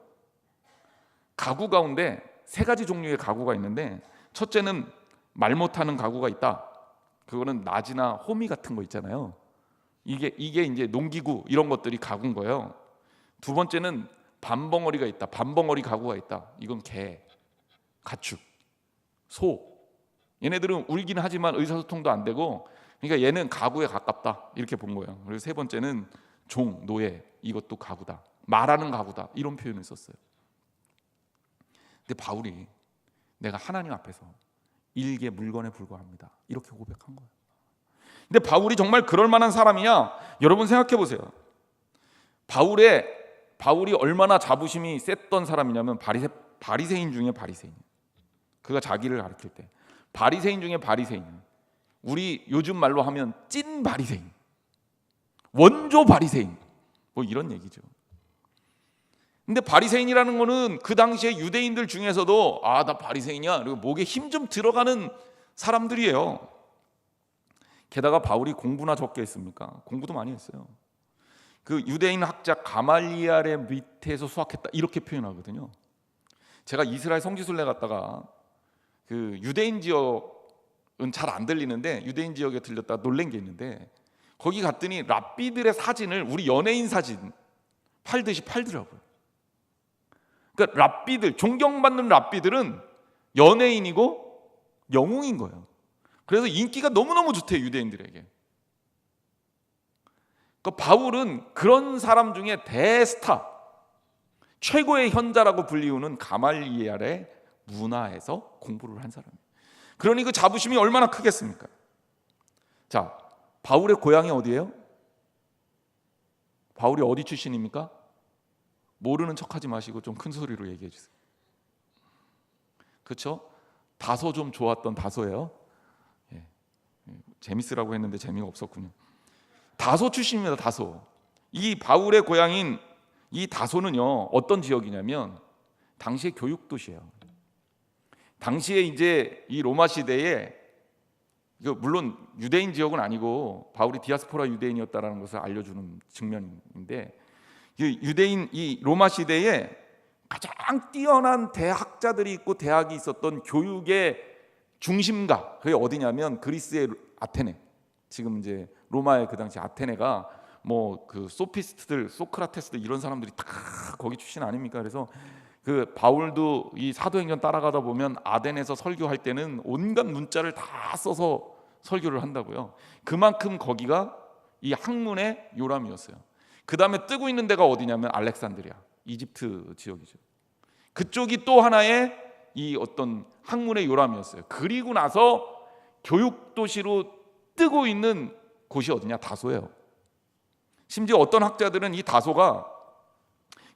가구 가운데 세 가지 종류의 가구가 있는데, 첫째는 말 못하는 가구가 있다. 그거는 낮이나 호미 같은 거 있잖아요. 이게 이제 농기구 이런 것들이 가구인 거예요. 두 번째는 밤벙어리가 있다. 밤벙어리 가구가 있다. 이건 개, 가축, 소. 얘네들은 울긴 하지만 의사소통도 안 되고, 그러니까 얘는 가구에 가깝다 이렇게 본 거예요. 그리고 세 번째는 종, 노예, 이것도 가구다. 말하는 가구다 이런 표현을 썼어요. 근데 바울이 내가 하나님 앞에서 일개 물건에 불과합니다 이렇게 고백한 거예요. 근데 바울이 정말 그럴 만한 사람이냐? 여러분 생각해 보세요. 바울이 얼마나 자부심이 셌던 사람이냐면 바리새인 중에 바리새인. 그가 자기를 가리킬 때 바리새인 중에 바리새인. 우리 요즘 말로 하면 찐 바리새인, 원조 바리새인, 뭐 이런 얘기죠. 근데 바리새인이라는 거는 그 당시에 유대인들 중에서도 나 바리새인이야, 그리고 목에 힘 좀 들어가는 사람들이에요. 게다가 바울이 공부나 적게 했습니까? 공부도 많이 했어요. 그 유대인 학자 가말리엘의 밑에서 수학했다 이렇게 표현하거든요. 제가 이스라엘 성지순례 갔다가 그 유대인 지역은 잘 안 들리는데 유대인 지역에 들렸다 놀란 게 있는데, 거기 갔더니 랍비들의 사진을 우리 연예인 사진 팔듯이 팔더라고요. 그러니까 랍비들, 존경받는 랍비들은 연예인이고 영웅인 거예요. 그래서 인기가 너무너무 좋대요, 유대인들에게. 그러니까 바울은 그런 사람 중에 대스타, 최고의 현자라고 불리우는 가말리엘의 문화에서 공부를 한 사람이에요. 그러니 그 자부심이 얼마나 크겠습니까? 자, 바울의 고향이 어디예요? 바울이 어디 출신입니까? 모르는 척하지 마시고 좀 큰 소리로 얘기해 주세요. 그렇죠? 다소 좀 좋았던 다소예요. 재밌으라고 했는데 재미가 없었군요. 다소 출신입니다. 다소. 이 바울의 고향인 이 다소는요, 어떤 지역이냐면 당시의 교육 도시예요. 당시에 이제 이 로마 시대에, 물론 유대인 지역은 아니고 바울이 디아스포라 유대인이었다라는 것을 알려주는 측면인데, 유대인 이 로마 시대에 가장 뛰어난 대학자들이 있고 대학이 있었던 교육의 중심가, 그게 어디냐면 그리스의 아테네. 지금 이제 로마의 그 당시 아테네가 뭐 그 소피스트들, 소크라테스들 이런 사람들이 다 거기 출신 아닙니까? 그래서 그 바울도 이 사도행전 따라가다 보면 아덴에서 설교할 때는 온갖 문자를 다 써서 설교를 한다고요. 그만큼 거기가 이 학문의 요람이었어요. 그 다음에 뜨고 있는 데가 어디냐면 알렉산드리아, 이집트 지역이죠. 그쪽이 또 하나의 이 어떤 학문의 요람이었어요. 그리고 나서 교육 도시로 뜨고 있는 곳이 어디냐? 다소예요. 심지어 어떤 학자들은 이 다소가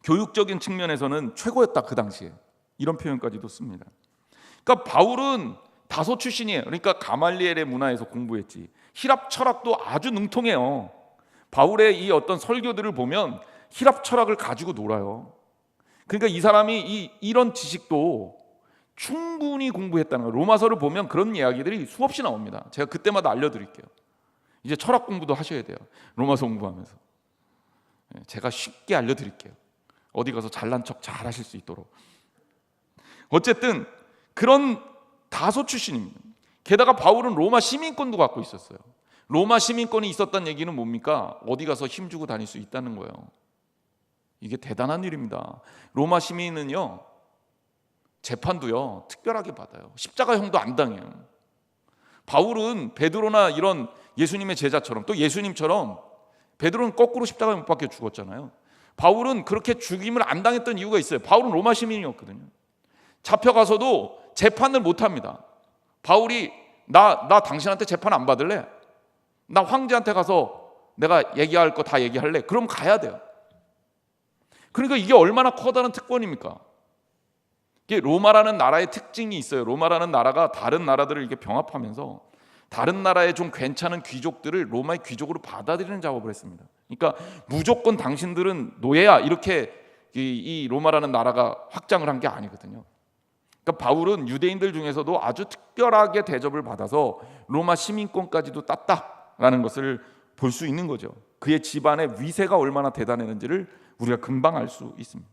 교육적인 측면에서는 최고였다 그 당시에, 이런 표현까지도 씁니다. 그러니까 바울은 다소 출신이에요. 그러니까 가말리엘의 문화에서 공부했지. 히랍 철학도 아주 능통해요. 바울의 이 어떤 설교들을 보면 히랍 철학을 가지고 놀아요. 그러니까 이 사람이 이런 지식도 충분히 공부했다는 거예요. 로마서를 보면 그런 이야기들이 수없이 나옵니다. 제가 그때마다 알려드릴게요. 이제 철학 공부도 하셔야 돼요. 로마서 공부하면서. 제가 쉽게 알려드릴게요. 어디 가서 잘난 척 잘 하실 수 있도록. 어쨌든 그런 다소 출신입니다. 게다가 바울은 로마 시민권도 갖고 있었어요. 로마 시민권이 있었다는 얘기는 뭡니까? 어디 가서 힘주고 다닐 수 있다는 거예요. 이게 대단한 일입니다. 로마 시민은요, 재판도요 특별하게 받아요. 십자가형도 안 당해요. 바울은 베드로나 이런 예수님의 제자처럼, 또 예수님처럼 베드로는 거꾸로 십자가에 못 박혀 죽었잖아요. 바울은 그렇게 죽임을 안 당했던 이유가 있어요. 바울은 로마 시민이었거든요. 잡혀가서도 재판을 못 합니다. 바울이 나 당신한테 재판 안 받을래? 나 황제한테 가서 내가 얘기할 거 다 얘기할래? 그럼 가야 돼요. 그러니까 이게 얼마나 커다란 특권입니까? 이게 로마라는 나라의 특징이 있어요. 로마라는 나라가 다른 나라들을 이렇게 병합하면서 다른 나라의 좀 괜찮은 귀족들을 로마의 귀족으로 받아들이는 작업을 했습니다. 그러니까 무조건 당신들은 노예야 이렇게 이 로마라는 나라가 확장을 한 게 아니거든요. 그러니까 바울은 유대인들 중에서도 아주 특별하게 대접을 받아서 로마 시민권까지도 땄다라는 것을 볼 수 있는 거죠. 그의 집안의 위세가 얼마나 대단했는지를 우리가 금방 알 수 있습니다.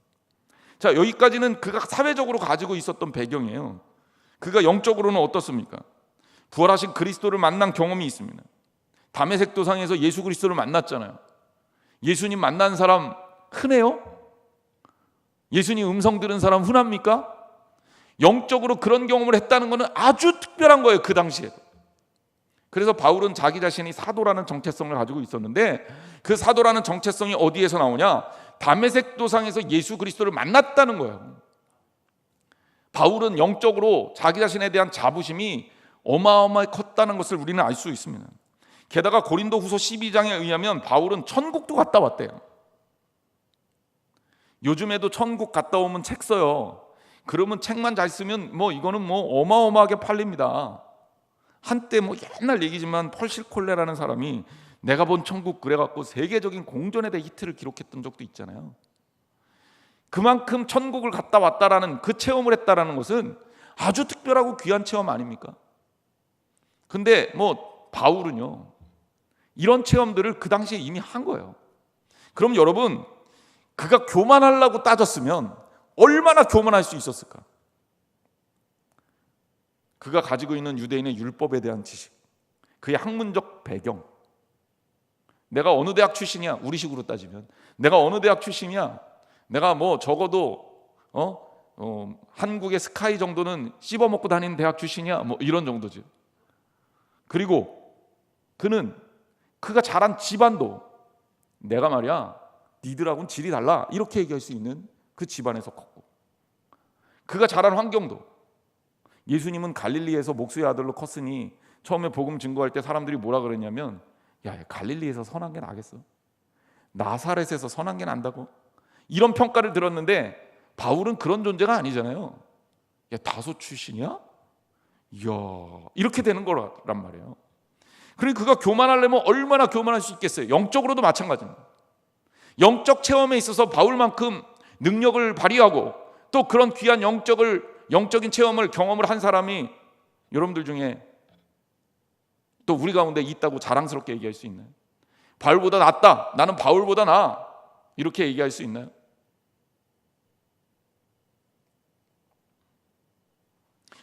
자, 여기까지는 그가 사회적으로 가지고 있었던 배경이에요. 그가 영적으로는 어떻습니까? 부활하신 그리스도를 만난 경험이 있습니다. 다메섹 도상에서 예수 그리스도를 만났잖아요. 예수님 만난 사람 흔해요? 예수님 음성 들은 사람 흔합니까? 영적으로 그런 경험을 했다는 것은 아주 특별한 거예요, 그 당시에. 그래서 바울은 자기 자신이 사도라는 정체성을 가지고 있었는데, 그 사도라는 정체성이 어디에서 나오냐? 다메섹 도상에서 예수 그리스도를 만났다는 거예요. 바울은 영적으로 자기 자신에 대한 자부심이 어마어마하게 컸다는 것을 우리는 알 수 있습니다. 게다가 고린도 후서 12장에 의하면 바울은 천국도 갔다 왔대요. 요즘에도 천국 갔다 오면 책 써요. 그러면 책만 잘 쓰면 이거는 어마어마하게 팔립니다. 한때 옛날 얘기지만 펄실 콜레라는 사람이 내가 본 천국 그래갖고 세계적인 공전에 대해 히트를 기록했던 적도 있잖아요. 그만큼 천국을 갔다 왔다라는 그 체험을 했다라는 것은 아주 특별하고 귀한 체험 아닙니까? 근데 바울은요, 이런 체험들을 그 당시에 이미 한 거예요. 그럼 여러분, 그가 교만하려고 따졌으면 얼마나 교만할 수 있었을까? 그가 가지고 있는 유대인의 율법에 대한 지식, 그의 학문적 배경, 내가 어느 대학 출신이야? 우리식으로 따지면 내가 어느 대학 출신이야? 내가 적어도 한국의 스카이 정도는 씹어먹고 다니는 대학 출신이야? 이런 정도지. 그리고 그가 자란 집안도 내가 말이야, 니들하고는 질이 달라, 이렇게 얘기할 수 있는 그 집안에서 컸고, 그가 자란 환경도, 예수님은 갈릴리에서 목수의 아들로 컸으니 처음에 복음 증거할 때 사람들이 뭐라 그랬냐면, 야, 갈릴리에서 선한 게 나겠어? 나사렛에서 선한 게 난다고? 이런 평가를 들었는데 바울은 그런 존재가 아니잖아요. 야, 다소 출신이야? 이야, 이렇게 되는 거란 말이에요. 그러니까 그가 교만하려면 얼마나 교만할 수 있겠어요. 영적으로도 마찬가지입니다. 영적 체험에 있어서 바울만큼 능력을 발휘하고 또 그런 귀한 영적인 경험을 한 사람이 여러분들 중에 또 우리 가운데 있다고 자랑스럽게 얘기할 수 있나요? 바울보다 낫다, 나는 바울보다 나아, 이렇게 얘기할 수 있나요?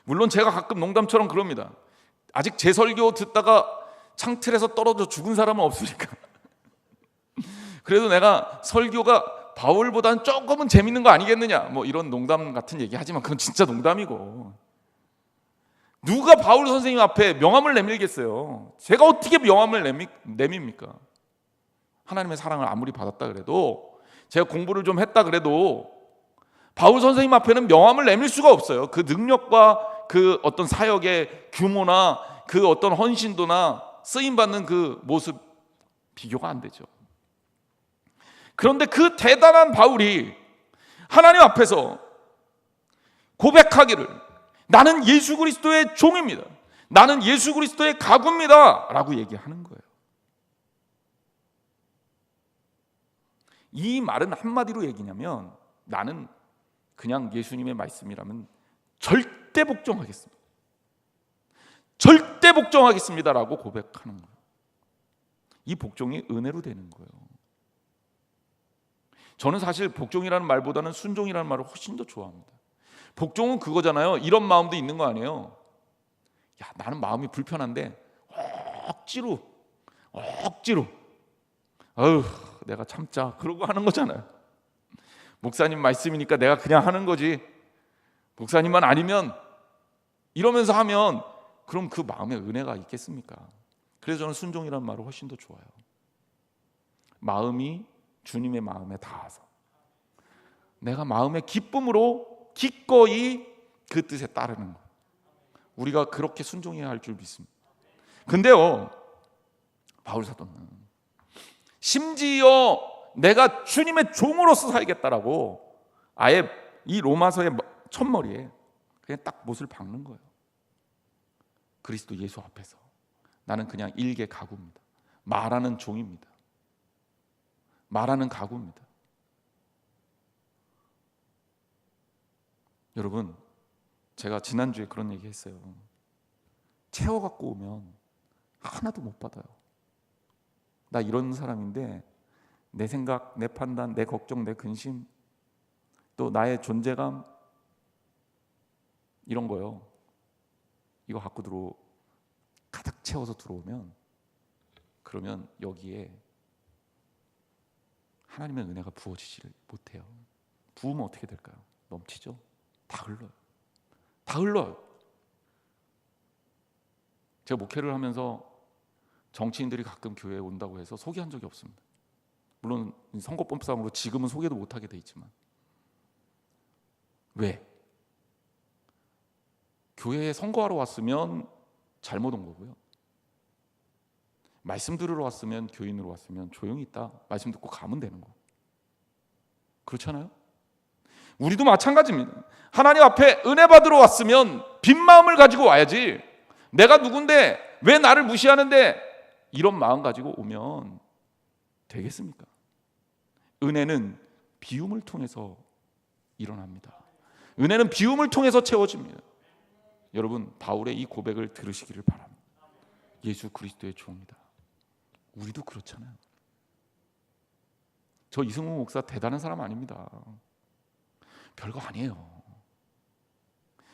물론 제가 가끔 농담처럼 그럽니다. 아직 제 설교 듣다가 창틀에서 떨어져 죽은 사람은 없으니까. 그래도 내가 설교가 바울보다는 조금은 재밌는 거 아니겠느냐, 이런 농담 같은 얘기 하지만 그건 진짜 농담이고, 누가 바울 선생님 앞에 명함을 내밀겠어요? 제가 어떻게 명함을 내밉니까? 하나님의 사랑을 아무리 받았다 그래도, 제가 공부를 좀 했다 그래도 바울 선생님 앞에는 명함을 내밀 수가 없어요. 그 능력과 그 어떤 사역의 규모나 그 어떤 헌신도나 쓰임받는 그 모습 비교가 안 되죠. 그런데 그 대단한 바울이 하나님 앞에서 고백하기를, 나는 예수 그리스도의 종입니다, 나는 예수 그리스도의 가구입니다 라고 얘기하는 거예요. 이 말은 한마디로 얘기냐면, 나는 그냥 예수님의 말씀이라면 절대 복종하겠습니다, 절대 복종하겠습니다 라고 고백하는 거예요. 이 복종이 은혜로 되는 거예요. 저는 사실 복종이라는 말보다는 순종이라는 말을 훨씬 더 좋아합니다. 복종은 그거잖아요. 이런 마음도 있는 거 아니에요? 야, 나는 마음이 불편한데 억지로 내가 참자, 그러고 하는 거잖아요. 목사님 말씀이니까 내가 그냥 하는 거지, 목사님만 아니면, 이러면서 하면 그럼 그 마음에 은혜가 있겠습니까? 그래서 저는 순종이라는 말을 훨씬 더 좋아요. 마음이 주님의 마음에 닿아서 내가 마음의 기쁨으로 기꺼이 그 뜻에 따르는 것, 우리가 그렇게 순종해야 할 줄 믿습니다. 근데요, 바울 사도는 심지어 내가 주님의 종으로서 살겠다라고 아예 이 로마서의 첫머리에 그냥 딱 못을 박는 거예요. 그리스도 예수 앞에서 나는 그냥 일개 가구입니다, 말하는 종입니다, 말하는 가구입니다. 여러분, 제가 지난주에 그런 얘기 했어요. 채워갖고 오면 하나도 못 받아요. 나 이런 사람인데 내 생각, 내 판단, 내 걱정, 내 근심, 또 나의 존재감, 이런 거요, 이거 갖고 가득 채워서 들어오면, 그러면 여기에 하나님의 은혜가 부어지지를 못해요. 부으면 어떻게 될까요? 넘치죠. 다 흘러요. 다 흘러요. 제가 목회를 하면서 정치인들이 가끔 교회에 온다고 해서 소개한 적이 없습니다. 물론 선거법상으로 지금은 소개도 못하게 돼 있지만. 왜? 교회에 선거하러 왔으면 잘못 온 거고요. 말씀 들으러 왔으면, 교인으로 왔으면 조용히 있다 말씀 듣고 가면 되는 거. 그렇잖아요? 우리도 마찬가지입니다. 하나님 앞에 은혜 받으러 왔으면 빈 마음을 가지고 와야지, 내가 누군데 왜 나를 무시하는데, 이런 마음 가지고 오면 되겠습니까? 은혜는 비움을 통해서 일어납니다. 은혜는 비움을 통해서 채워집니다. 여러분, 바울의 이 고백을 들으시기를 바랍니다. 예수 그리스도의 종이다. 우리도 그렇잖아요. 저 이승우 목사 대단한 사람 아닙니다. 별거 아니에요.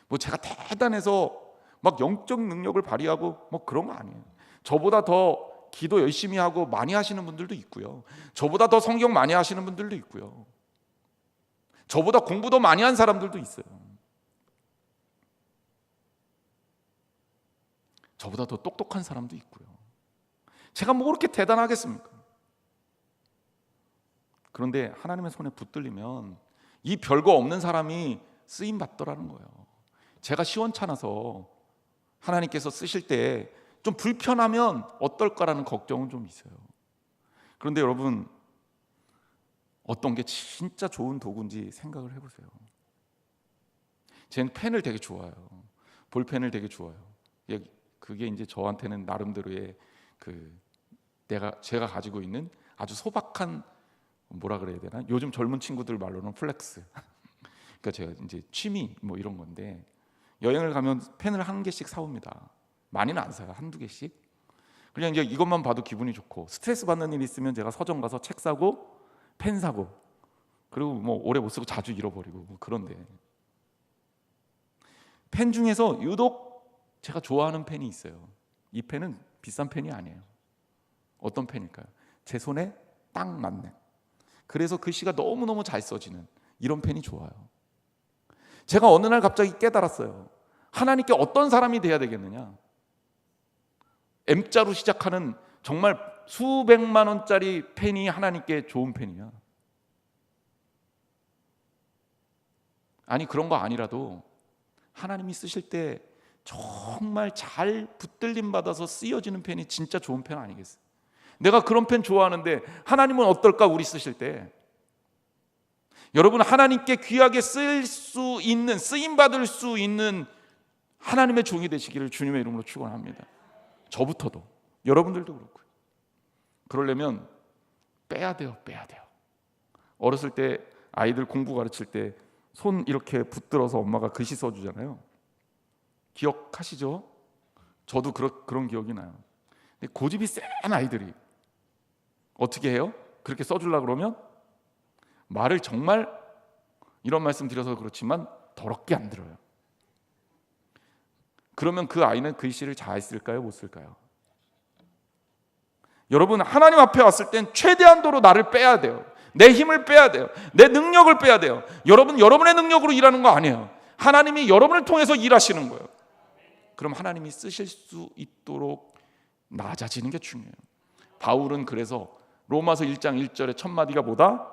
뭐 제가 대단해서 막 영적 능력을 발휘하고 뭐 그런 거 아니에요. 저보다 더 기도 열심히 하고 많이 하시는 분들도 있고요. 저보다 더 성경 많이 하시는 분들도 있고요. 저보다 공부도 많이 한 사람들도 있어요. 저보다 더 똑똑한 사람도 있고요. 제가 뭐 그렇게 대단하겠습니까? 그런데 하나님의 손에 붙들리면 이 별거 없는 사람이 쓰임 받더라는 거예요. 제가 시원찮아서 하나님께서 쓰실 때 좀 불편하면 어떨까라는 걱정은 좀 있어요. 그런데 여러분, 어떤 게 진짜 좋은 도구인지 생각을 해보세요. 쟤는 펜을 되게 좋아해요. 볼펜을 되게 좋아해요. 그게 이제 저한테는 나름대로의 제가 가지고 있는 아주 소박한, 뭐라 그래야 되나? 요즘 젊은 친구들 말로는 플렉스. 그러니까 제가 이제 취미 뭐 이런 건데, 여행을 가면 펜을 한 개씩 사옵니다. 많이는 안 사요. 한두 개씩. 그냥 이제 이것만 봐도 기분이 좋고, 스트레스 받는 일 있으면 제가 서점 가서 책 사고 펜 사고, 그리고 뭐 오래 못 쓰고 자주 잃어버리고 뭐 그런데, 펜 중에서 유독 제가 좋아하는 펜이 있어요. 이 펜은 비싼 펜이 아니에요. 어떤 펜일까요? 제 손에 딱 맞는, 그래서 글씨가 너무너무 잘 써지는 이런 펜이 좋아요. 제가 어느 날 갑자기 깨달았어요. 하나님께 어떤 사람이 돼야 되겠느냐? M자로 시작하는 정말 수백만 원짜리 펜이 하나님께 좋은 펜이야. 아니, 그런 거 아니라도 하나님이 쓰실 때 정말 잘 붙들림 받아서 쓰여지는 펜이 진짜 좋은 펜 아니겠어요? 내가 그런 펜 좋아하는데 하나님은 어떨까? 우리 쓰실 때. 여러분, 하나님께 귀하게 쓸 수 있는, 쓰임받을 수 있는 하나님의 종이 되시기를 주님의 이름으로 축원합니다. 저부터도, 여러분들도 그렇고요. 그러려면 빼야 돼요. 어렸을 때 아이들 공부 가르칠 때 손 이렇게 붙들어서 엄마가 글씨 써주잖아요. 기억하시죠? 저도 그런 기억이 나요. 근데 고집이 센 아이들이 어떻게 해요? 그렇게 써주려고 그러면 말을 정말, 이런 말씀 드려서 그렇지만 더럽게 안 들어요. 그러면 그 아이는 글씨를 잘 쓸까요? 못 쓸까요? 여러분, 하나님 앞에 왔을 땐 최대한도로 나를 빼야 돼요. 내 힘을 빼야 돼요. 내 능력을 빼야 돼요. 여러분, 여러분의 능력으로 일하는 거 아니에요. 하나님이 여러분을 통해서 일하시는 거예요. 그럼 하나님이 쓰실 수 있도록 낮아지는 게 중요해요. 바울은 그래서 로마서 1장 1절의 첫 마디가 뭐다?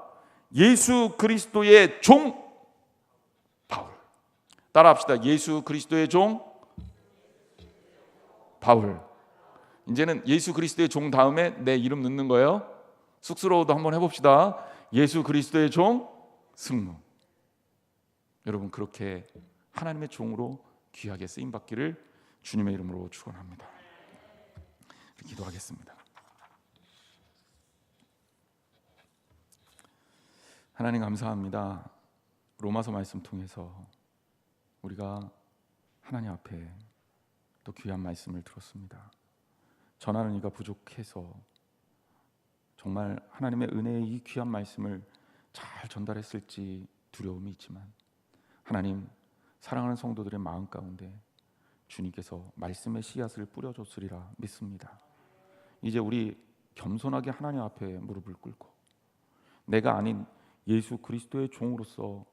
예수 그리스도의 종 바울. 따라합시다. 예수 그리스도의 종 바울. 이제는 예수 그리스도의 종 다음에 내 이름 넣는 거예요. 쑥스러워도 한번 해봅시다. 예수 그리스도의 종 승무. 여러분, 그렇게 하나님의 종으로 귀하게 쓰임받기를 주님의 이름으로 축원합니다. 기도하겠습니다. 하나님 감사합니다. 로마서 말씀 통해서 우리가 하나님 앞에 또 귀한 말씀을 들었습니다. 전하는 이가 부족해서 정말 하나님의 은혜의 이 귀한 말씀을 잘 전달했을지 두려움이 있지만, 하나님, 사랑하는 성도들의 마음 가운데 주님께서 말씀의 씨앗을 뿌려줬으리라 믿습니다. 이제 우리 겸손하게 하나님 앞에 무릎을 꿇고 내가 아닌 예수 그리스도의 종으로서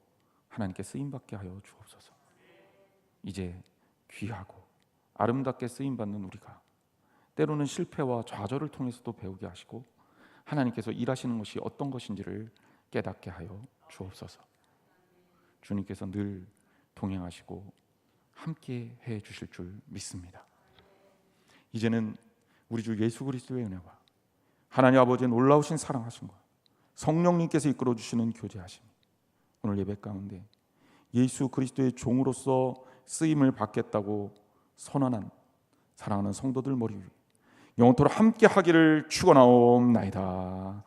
하나님께 쓰임받게 하여 주옵소서. 이제 귀하고 아름답게 쓰임받는 우리가 때로는 실패와 좌절을 통해서도 배우게 하시고 하나님께서 일하시는 것이 어떤 것인지를 깨닫게 하여 주옵소서. 주님께서 늘 동행하시고 함께 해 주실 줄 믿습니다. 이제는 우리 주 예수 그리스도의 은혜와 하나님 아버지의 놀라우신 사랑하심과 성령님께서 이끌어 주시는 교제하심, 오늘 예배 가운데 예수 그리스도의 종으로서 쓰임을 받겠다고 선언한 사랑하는 성도들 머리 위에 영원토록 함께 하기를 축원하옵나이다.